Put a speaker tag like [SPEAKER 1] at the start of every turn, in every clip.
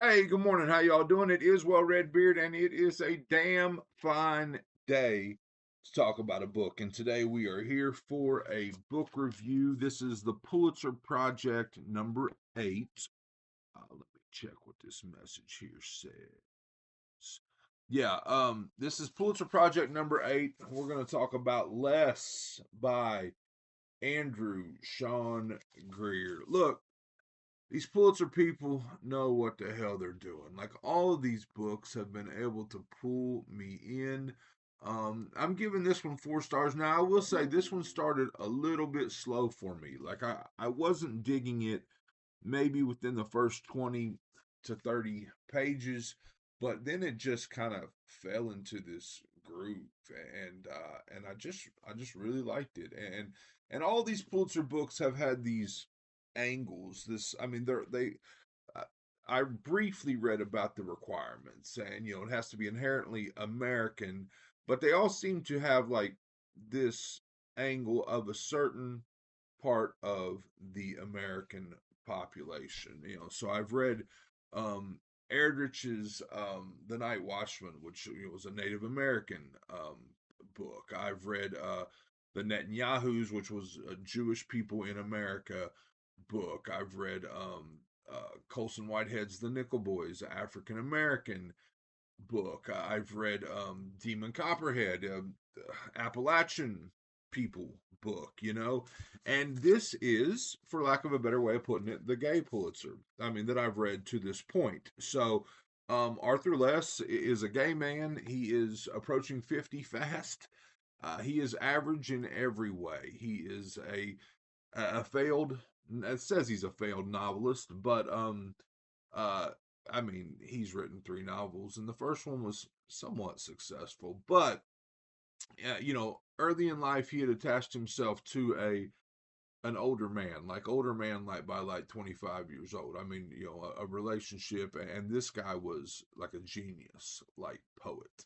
[SPEAKER 1] Hey, good morning. How y'all doing? It is Well Red Beard, and it is a damn fine day to talk about a book. And today we are here for a book review. This is the Pulitzer Project number 8. Let me check what this message here says. Yeah, this is Pulitzer Project number 8. We're going to talk about Less by Andrew Sean Greer. Look, these Pulitzer people know what the hell they're doing. Like all of these books have been able to pull me in. I'm giving this one 4 stars. Now I will say this one started a little bit slow for me. Like I wasn't digging it maybe within the first 20 to 30 pages, but then it just kind of fell into this groove and I just really liked it. And all these Pulitzer books have had these angles. This I mean they uh, I briefly read about the requirements, and it has to be inherently American, but they all seem to have like this angle of a certain part of the American population. So I've read um, Erdrich's The Night Watchman, which was a Native American book. I've read the Netanyahus, which was Jewish people in America book. I've read Colson Whitehead's The Nickel Boys, African American book. I've read Demon Copperhead, Appalachian people book. And this is, for lack of a better way of putting it, the gay Pulitzer. I mean, that I've read to this point. So, Arthur Less is a gay man. He is approaching 50 fast. He is average in every way. He is a failed. It says he's a failed novelist, but uh, I mean, he's written 3 novels, and the first one was somewhat successful. But early in life, he had attached himself to an older man, like by like 25 years old. I mean, a relationship, and this guy was like a genius, like poet.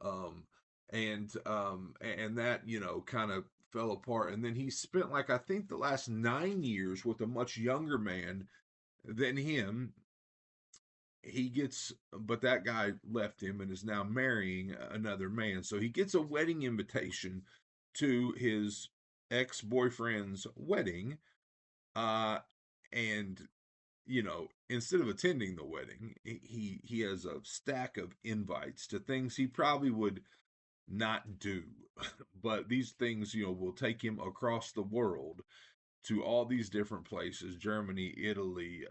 [SPEAKER 1] Um, and that kind of fell apart. And then he spent like I think the last 9 years with a much younger man than him. But that guy left him and is now marrying another man. So he gets a wedding invitation to his ex-boyfriend's wedding. Uh, and instead of attending the wedding, he has a stack of invites to things he probably would not do. But these things, will take him across the world to all these different places: Germany, Italy,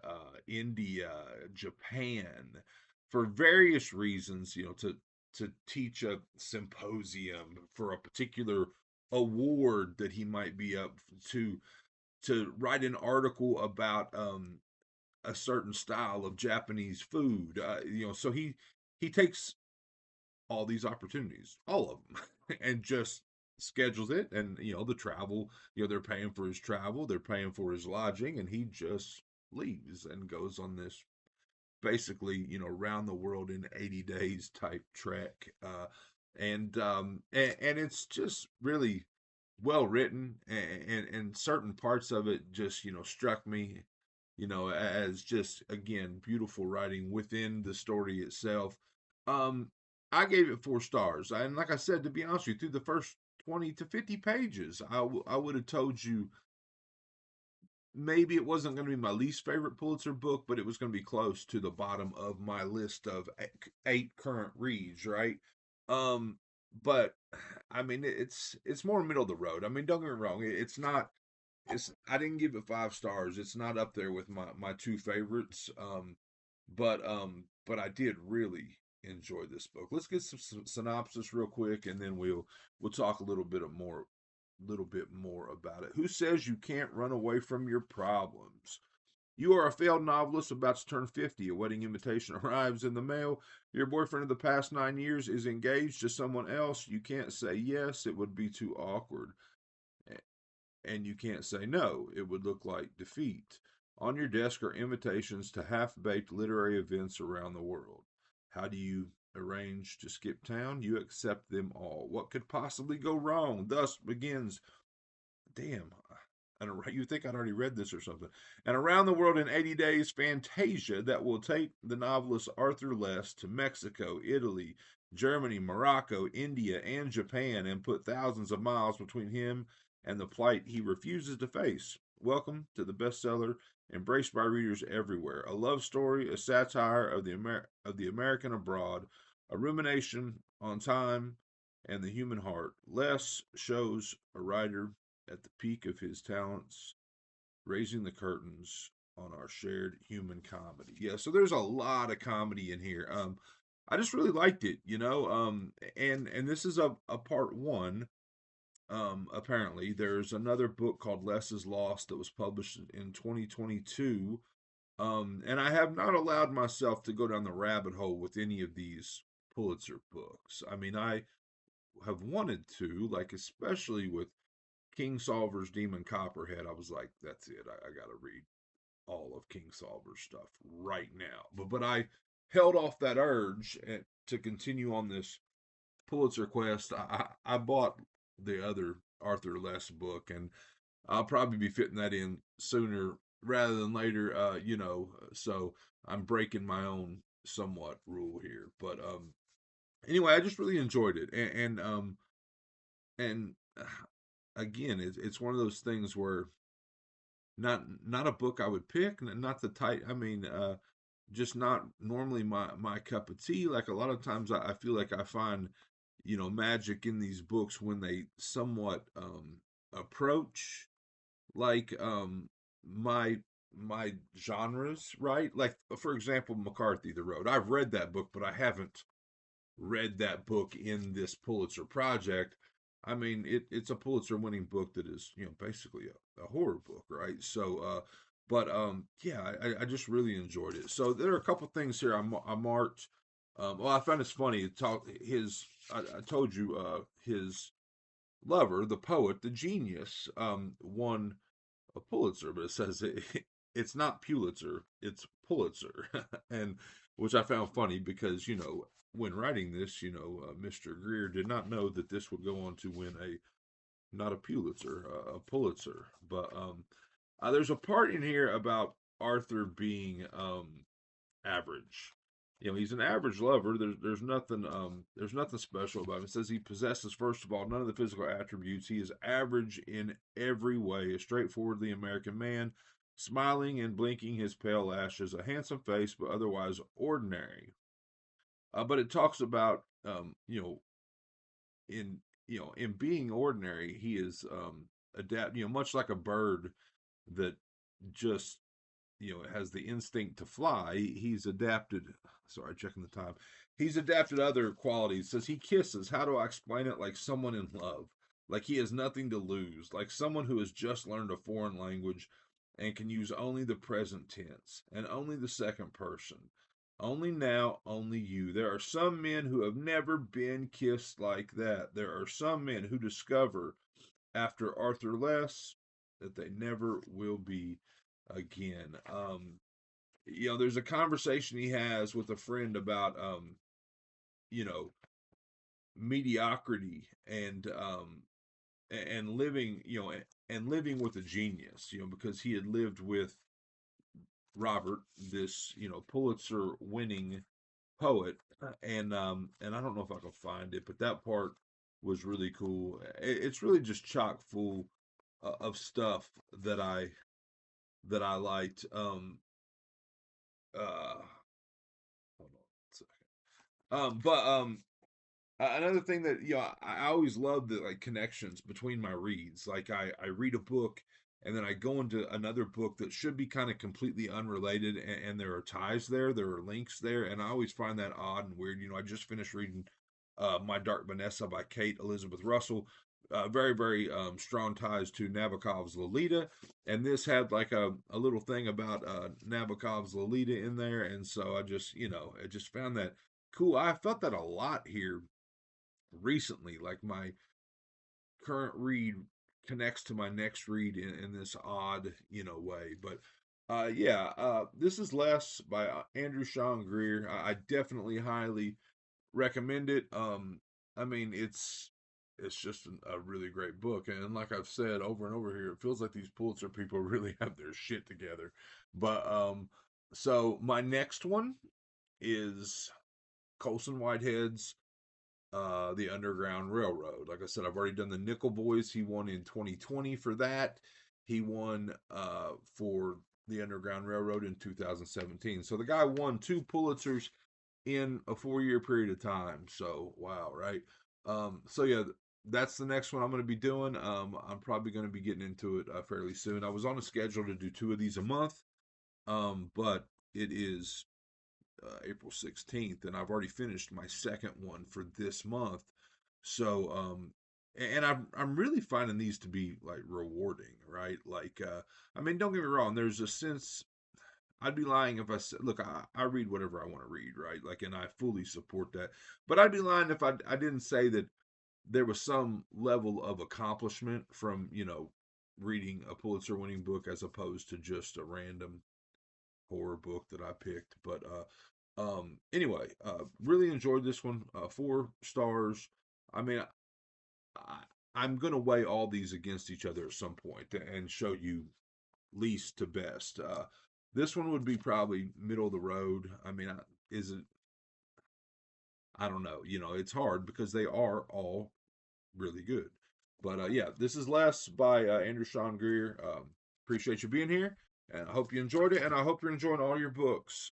[SPEAKER 1] India, Japan, for various reasons, to teach a symposium for a particular award that he might be up to write an article about a certain style of Japanese food. So he takes all these opportunities, all of them, and just schedules it. And the travel, they're paying for his travel, they're paying for his lodging, and he just leaves and goes on this basically round the world in 80 days type trek. And it's just really well written, and certain parts of it just struck me as just, again, beautiful writing within the story itself. um I gave it 4 stars, and like I said, to be honest with you, through the first 20 to 50 pages, I would have told you maybe it wasn't going to be my least favorite Pulitzer book, but it was going to be close to the bottom of my list of 8 current reads, right? Um, but I mean, it's more middle of the road. I mean, don't get me wrong, it's not. I didn't give it 5 stars. It's not up there with my 2 favorites. But I did really enjoy this book. Let's get some synopsis real quick, and then we'll talk a little bit more about it. Who says you can't run away from your problems? You are a failed novelist about to turn 50. A wedding invitation arrives in the mail. Your boyfriend of the past 9 years is engaged to someone else. You can't say yes, it would be too awkward. And you can't say no, it would look like defeat. On your desk are invitations to half baked literary events around the world. How do you arrange to skip town? You accept them all. What could possibly go wrong? Thus begins. Damn, and you think I'd already read this or something. And Around the World in 80 Days, Fantasia, that will take the novelist Arthur Less to Mexico, Italy, Germany, Morocco, India, and Japan, and put thousands of miles between him and the plight he refuses to face. Welcome to the bestseller, embraced by readers everywhere. A love story, a satire of the American abroad, a rumination on time and the human heart. Less shows a writer at the peak of his talents, raising the curtains on our shared human comedy. Yeah, so there's a lot of comedy in here. I just really liked it, and this is a part one. Apparently, there's another book called Less is Lost that was published in 2022. And I have not allowed myself to go down the rabbit hole with any of these Pulitzer books. I mean, I have wanted to, like especially with King Solver's Demon Copperhead. I was like, that's it. I got to read all of King Solver's stuff right now. But I held off that urge to continue on this Pulitzer quest. I bought the other Arthur Less book, and I'll probably be fitting that in sooner rather than later. So I'm breaking my own somewhat rule here. But anyway, I just really enjoyed it, and again, it's one of those things where not a book I would pick, not the type. I mean, just not normally my cup of tea. Like a lot of times, I feel like I find magic in these books when they somewhat approach like my my genres, right? Like for example, McCarthy the Road. I've read that book, but I haven't read that book in this Pulitzer project. I mean, it's a Pulitzer winning book that is, basically a horror book, right? So, but yeah, I just really enjoyed it. So there are a couple things here I marked. Well, I found this funny. I told you, his lover, the poet, the genius, won a Pulitzer, but it says it's not Pulitzer, it's Pulitzer, and which I found funny because when writing this, Mr. Greer did not know that this would go on to win a not a Pulitzer, a Pulitzer. But there's a part in here about Arthur being average. He's an average lover. There's nothing special about him. It says he possesses, first of all, none of the physical attributes. He is average in every way, a straightforwardly American man, smiling and blinking his pale lashes, a handsome face, but otherwise ordinary. But it talks about in in being ordinary, he is adapt. Much like a bird that just has the instinct to fly. He's adapted. Sorry, checking the time. He's adapted other qualities. Says he kisses. How do I explain it? Like someone in love. Like he has nothing to lose. Like someone who has just learned a foreign language and can use only the present tense and only the second person. Only now, only you. There are some men who have never been kissed like that. There are some men who discover after Arthur Less that they never will be again. There's a conversation he has with a friend about you know, mediocrity and living, and living with a genius, because he had lived with Robert, this, Pulitzer winning poet, and I don't know if I can find it, but that part was really cool. It's really just chock full of stuff that I liked. Hold on a second. But Another thing that I always love the like connections between my reads. Like I read a book and then I go into another book that should be kind of completely unrelated, and there are ties there, there are links there, and I always find that odd and weird. I just finished reading My Dark Vanessa by Kate Elizabeth Russell. Very, very strong ties to Nabokov's Lolita, and this had like a little thing about Nabokov's Lolita in there, and so I just found that cool. I felt that a lot here recently. Like my current read connects to my next read in this odd, way. But yeah, this is Less by Andrew Sean Greer. I definitely highly recommend it. I mean, it's just a really great book. And like I've said over and over here, it feels like these Pulitzer people really have their shit together. But so my next one is Colson Whitehead's The Underground Railroad. Like I said, I've already done the Nickel Boys. He won in 2020 for that. He won for The Underground Railroad in 2017. So the guy won two Pulitzers in a 4 year period of time. So wow, right? So yeah, that's the next one I'm going to be doing. I'm probably going to be getting into it fairly soon. I was on a schedule to do two of these a month, but it is April 16th, and I've already finished my second one for this month. So, and I'm really finding these to be like rewarding, right? Like, I mean, don't get me wrong. There's a sense. I'd be lying if I said, look, I read whatever I want to read, right? Like, and I fully support that. But I'd be lying if I didn't say that there was some level of accomplishment from, reading a Pulitzer winning book as opposed to just a random horror book that I picked. But anyway, really enjoyed this one. 4 stars. I mean, I, I'm gonna weigh all these against each other at some point and show you least to best. This one would be probably middle of the road. I mean, is it? I don't know. It's hard because they are all really good. But yeah, this is Less by Andrew Sean Greer. Appreciate you being here, and I hope you enjoyed it, and I hope you're enjoying all your books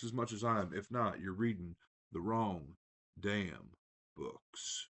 [SPEAKER 1] as much as I am. If not, you're reading the wrong damn books.